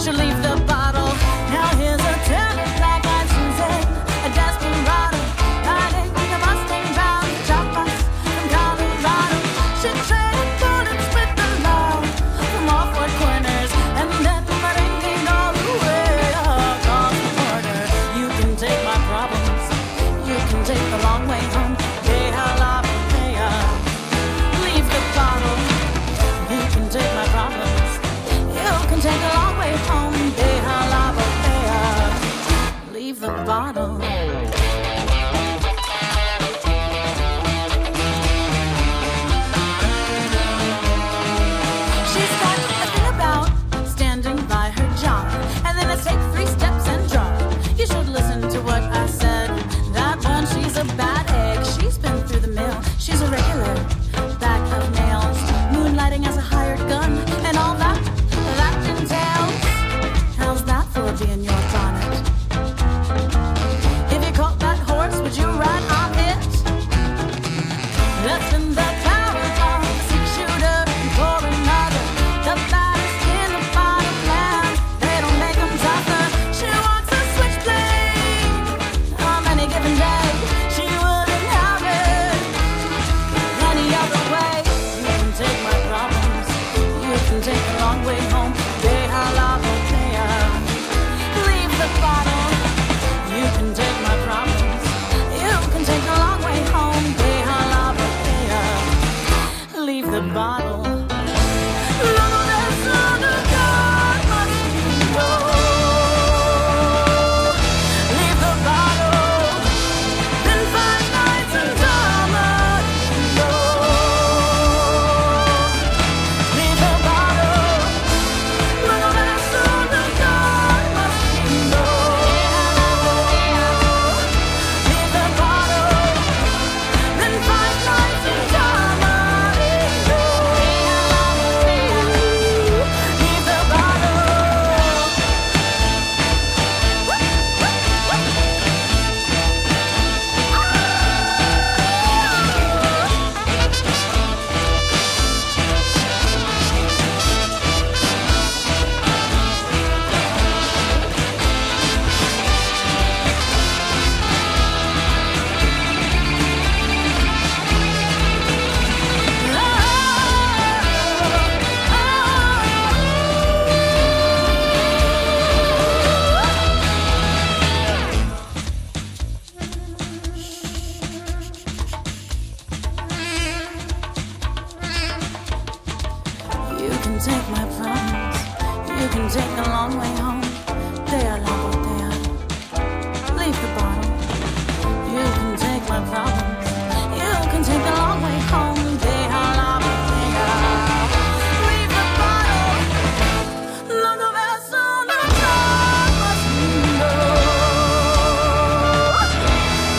should leave the bottle. Now here's a tale of black-eyed Susan, a desperado, riding a Mustang bound to Chiapas from Colorado. She traded bullets with the law from all four corners, and then merengued all the way across the border. You can take my problems, you can take the long way home. Deja la botella, leave the bottle. You can take my problems, you can take a long way home. Deja la botella, leave the bottle. She's got a thing about standing by her job, and then it's take 3 steps and drop. You should listen to what I said. That one, she's a bad egg. She's been through the mill. She's a regular bag of nails, moonlighting as a hired gun, and all that entails. How's that for being your bonnet? If you caught that horse, would you ride on it? That's in the power of a 6-shooter and pour another. The baddest in the bottom land, they don't make them tougher. She wants a switchblade on any given day. She wouldn't have it any other way. You can take my problems, you can take a long way home. Deja la botella, leave the bottle. You can take my problems, you can take a long way home. Deja la botella, leave the bottle. Luego de eso no God must go. Leave the bottle, then 5 nights in Tamarindo. Leave the bottle, luego de eso no God must go. Leave the bottle, then 5 nights in Tamarindo. Leave the bottle. You can take my problems, you can take a long way home. Deja la botella, leave the bottle. You can take my problems, you can take a long way home. Deja la botella, leave the bottle. Luego de eso no God must go.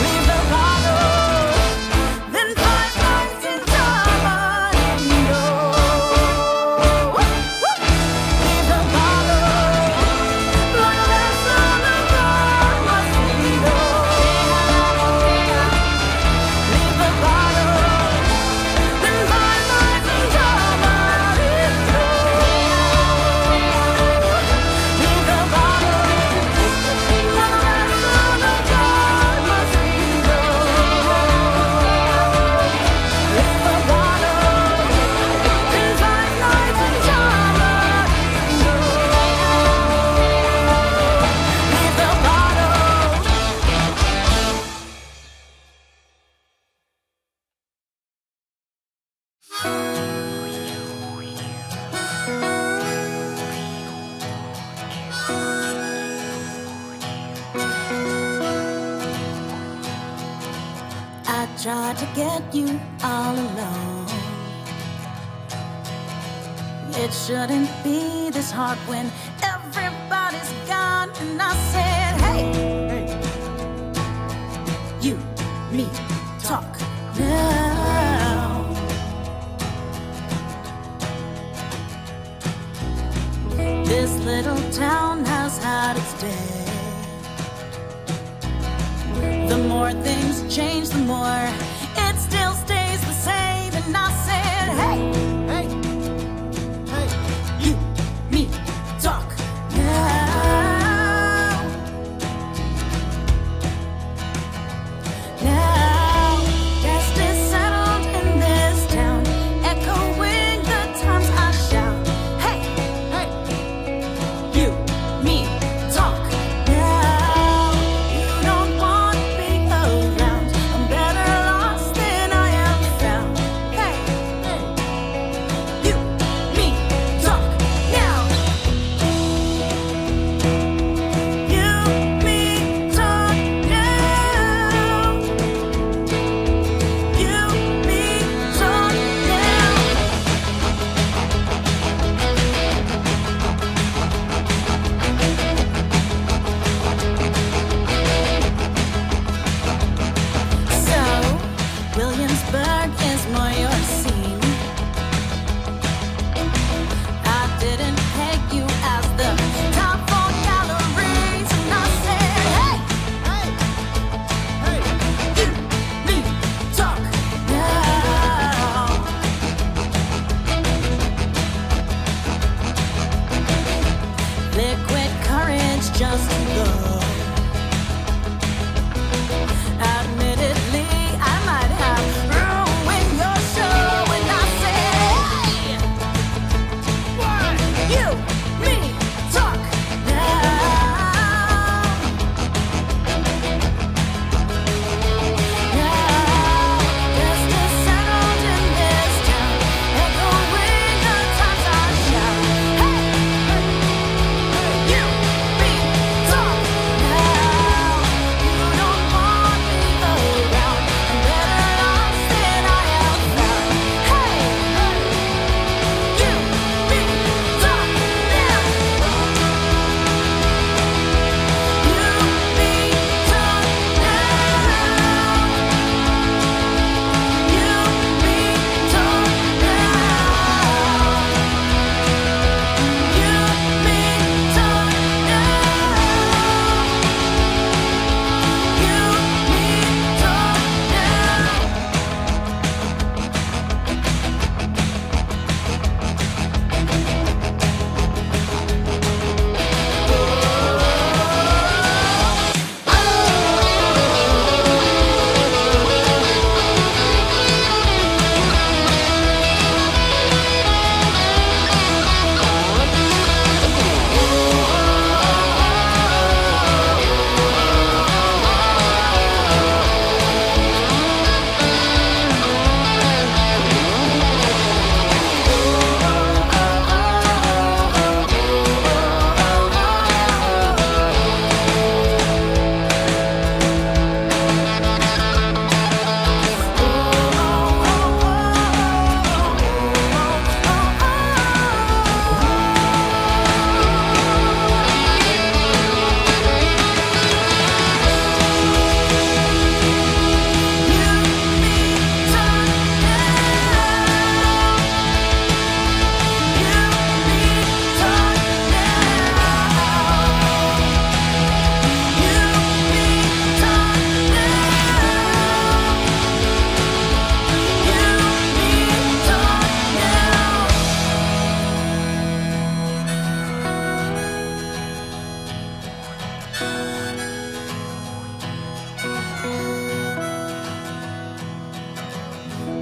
Leave the bottle, then 5 nights in Tamarindo. Leave the bottle, luego de eso no God must go. Leave the bottle, then 5 nights in Tamarindo. Leave the bottle, luego de eso no God must go. Leave the bottle, then 5 nights in Tamarindo. Leave the bottle. I tried to get you all alone. It shouldn't be this hard when everybody's gone. And I said, hey, you, me, talk now. This little town has had its day. The more things change, the more it still stays the same. And I said, hey, hey, hey, you, me, talk now. liquid courage just to go. Admittedly, I might have ruined your show when I say, hey, why you, me, talk now. There's this sound in this town, echoing the times I shout. Hey, you, me, talk now. You don't want me around. I'm better lost than I am found. Hey, you, me, talk now. You, me, talk now. You, me, talk now. You, me, talk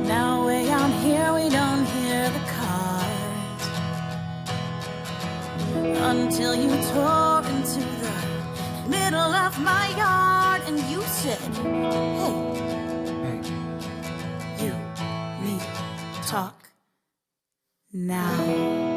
Now way out here we don't hear the cars until you tore into the middle of my yard and you said, hey, you, me, talk now.